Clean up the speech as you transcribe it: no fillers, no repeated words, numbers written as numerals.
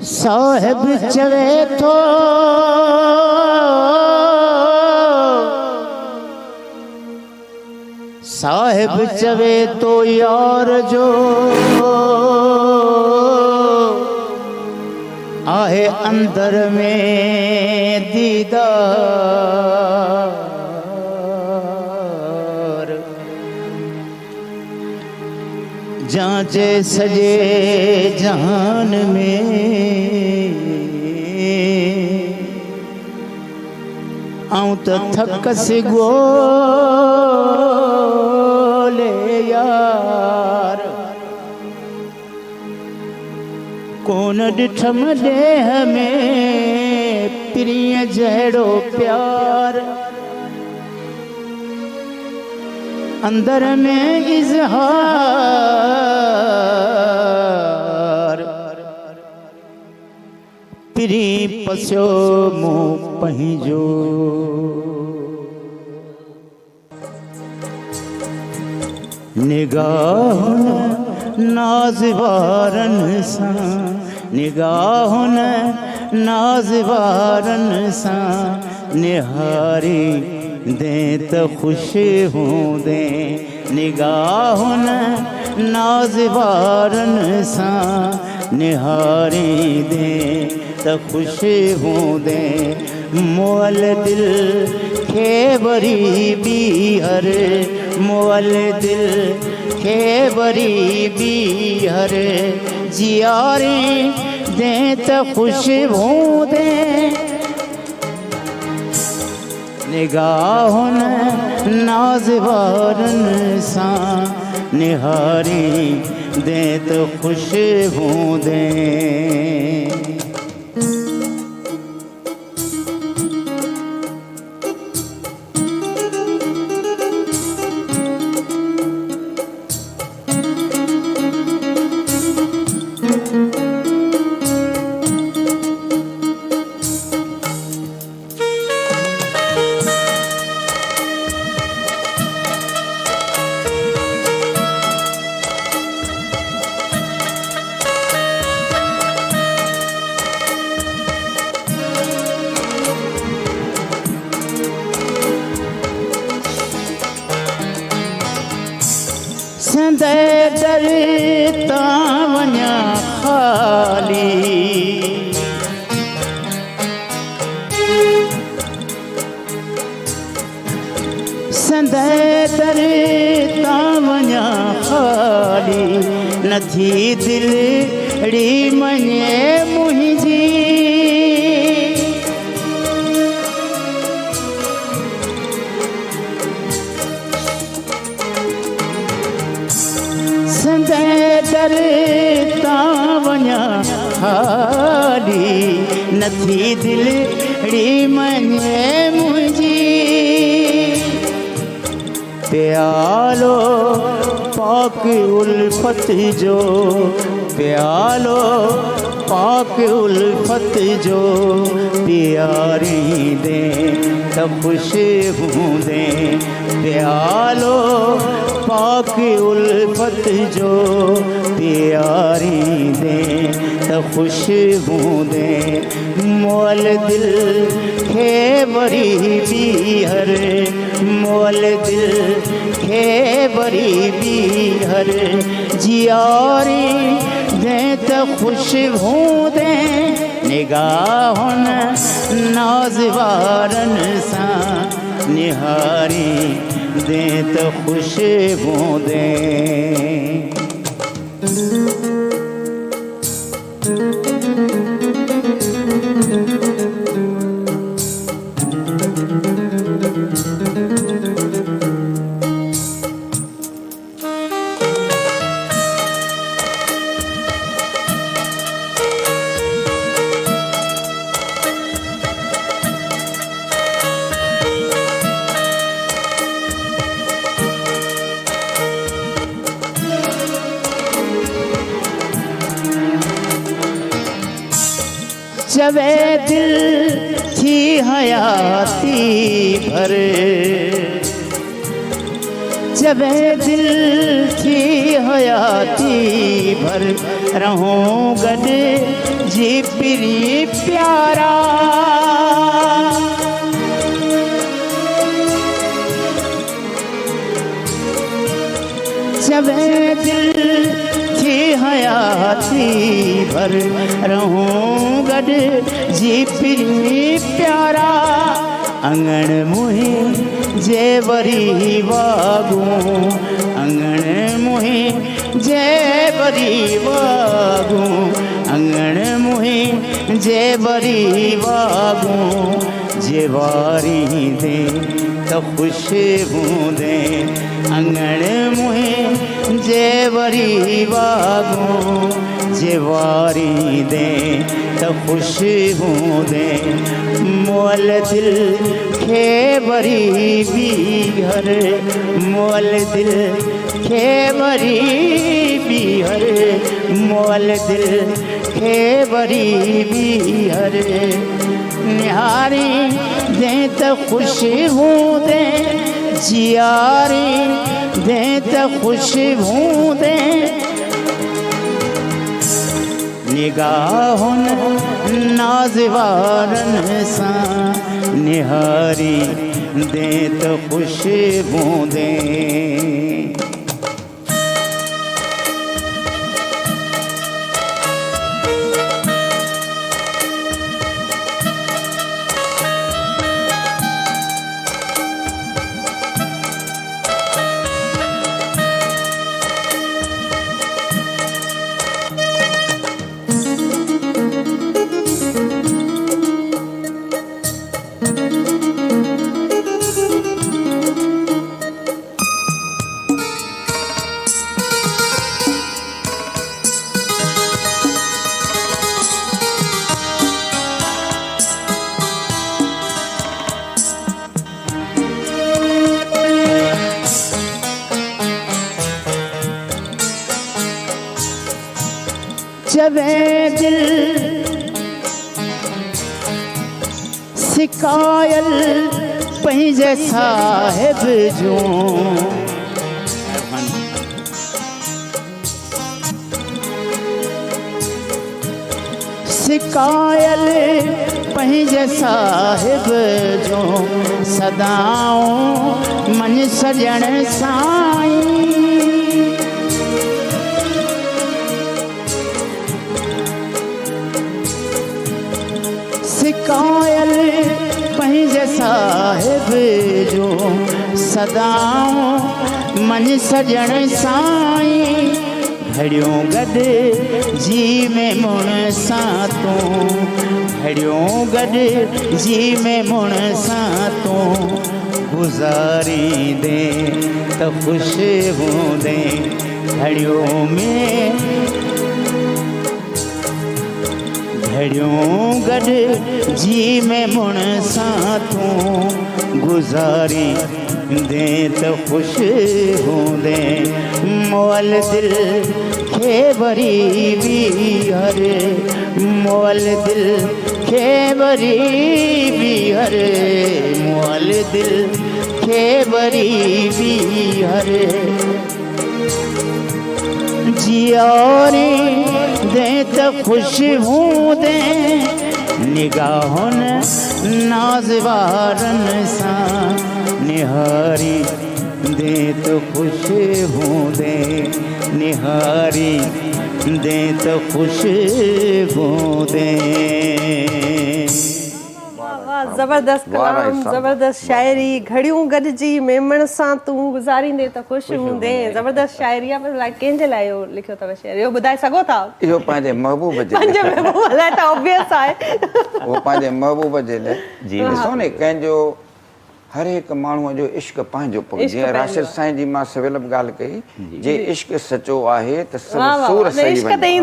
साहिब चवे तो साहिब चवे तो यार जो आहे अंदर में दीदार जांचे सजे जहान में आऊं तो थक सिगोले यार कौन डिठम देह में प्रिय जहड़ो प्यार अंदर में इजहार प्री पस्यो मुँह पंहिंजो निगाहुन नाज़वारन सां निगाहुन नाज़वारन सां निहारी दे त खुश हूंदे निगाहुन नाज़वारन सां निहारी दे त खुश हूंदे मोअल दिल खे वरी ॿीहर मोअल दिल खे वरी ॿीहर जियारे दे त खुश हूंदे निगाहुन नाज़वारन सां निहारी दे त खुश हूंदे संदे दर तां वञा खाली संदे दर तां वञा खाली नथी दिलड़ी मञे मुंहिंजी संदे दर तां वञा खाली नथी दिलड़ी मञे मुंहिंजी प्यालो पाक उल्फत जो प्यालो पाक उल्फत जो प्यारी दे त खुश हूंदे प्यालो पाक उल्फत जो प्यारी दे त खुश हूंदे मोअल दिल खे वरी ॿीहर मोअल दिल खे वरी ॿीहर जियारी दे त खुश हूंदे निगाहुन नाज़वारन सां निहारी दे त खुश हूंदे चवे दिल थी हयाती भर जबे दिल थी हयाती भर रहूं गड जी पिरी प्यारा जबे दिल थी हयाती भर रहूं गड जी पिरी प्यारा अंगण मुही जे वरी वागूं अंगण मुही जे वरी वागूं अंगण मुही जे वरी वागूं जे वारी दे त खुशबू दे अंगण मुही जे वरी वागूं जे वारी दे त खुशबू दे मोल दिल खे वरी बीहर मोल दिल खे वरी बीहर मोल दिल खे वरी बीहर निहारी दे त खुशबू दे जियारी दे त खुशबू दे निगाहुन नाज़वारन सां निहारी दे त खुशबू दे जबे दिल सिकायल पंहिंजे साहिब जूं सिकायल पंहिंजे साहिब जूं सदाऊं मन सजण साईं सिकायल पंहिंजे साहिब जो सदाऊं मन सजण साईं घड़ियों गॾु जी में मुण सां तूं घड़ियों गॾु जी में मुण सां तूं गुज़ारी दे त खुशबू दे घड़ियों में घड़ियों गॾु जी में मुण सां तूं गुज़ारी दे त खुशबू दे मोल दिल खे वरी बीहर मोल दिल खे वरी बीहर मोल दिल खे वरी बीहर जियारी दे त खुशबू दे निगाहुन नाज़वारन सां निहारी दे त खुशबू दे निहारी दे त खुशबू दे जबरदस्त कलाम जबरदस्त शायरी घड़ियों गॾिजी मेमण सां तूं गुज़ारींदे त ख़ुशि हूंदे जबरदस्त शायरी आहे पर कंहिंजे लाइ इहो लिखियो अथव शेर इहो ॿुधाए सघो था इहो पंहिंजे महबूब जे पंहिंजे महबूब लाइ त ऑब्वियस आहे उहो पंहिंजे महबूब जे लाइ जी ॾिसो न कंहिंजो हर हिकु माण्हूअ जो इश्क पंहिंजो पोइ जीअं राशिद साईं जी मां सवेल बि ॻाल्हि कई जे इश्क सचो आहे त सभु सूर सही